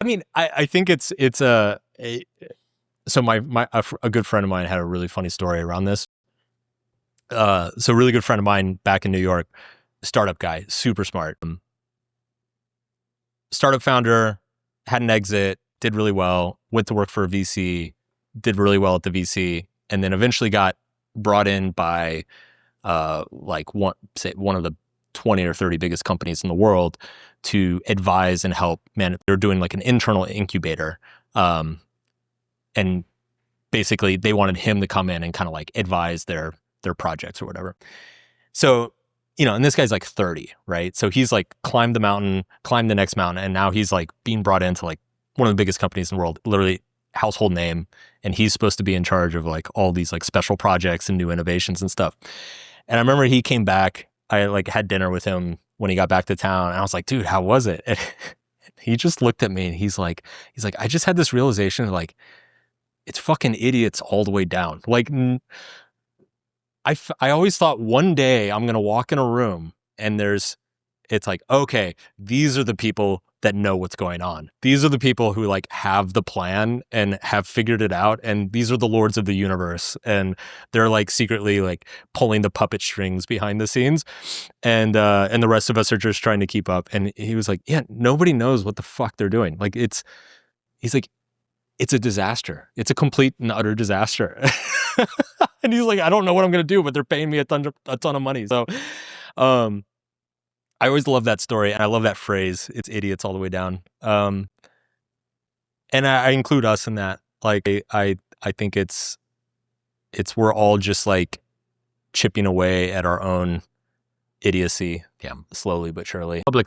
I mean, I think it's so a good friend of mine had a really funny story around this. So a really good friend of mine back in New York, startup guy, super smart. Startup founder, had an exit, did really well, went to work for a VC, did really well at the VC, and then eventually got brought in by like one of the 20 or 30 biggest companies in the world to advise and help. They're doing like an internal incubator. And basically they wanted him to come in and kind of like advise their projects or whatever. So, and this guy's like 30, right? So he's like climbed the mountain, climbed the next mountain, and now he's like being brought into like one of the biggest companies in the world, literally household name. And he's supposed to be in charge of like all these like special projects and new innovations and stuff. And I remember he came back, I like had dinner with him when he got back to town. And I was like, dude, how was it? And he just looked at me and he's like, I just had this realization of like, it's fucking idiots all the way down. Like, I always thought one day I'm going to walk in a room and it's like, okay, these are the people that know what's going on. These are the people who like have the plan and have figured it out. And these are the lords of the universe. And they're like secretly like pulling the puppet strings behind the scenes. And the rest of us are just trying to keep up. And he was like, yeah, nobody knows what the fuck they're doing. Like he's like, it's a disaster. It's a complete and utter disaster. And he's like, I don't know what I'm going to do, but they're paying me a ton of money. So, I always love that story, and I love that phrase. It's idiots all the way down. And I include us in that. Like, I think it's we're all just like chipping away at our own idiocy, slowly but surely. Public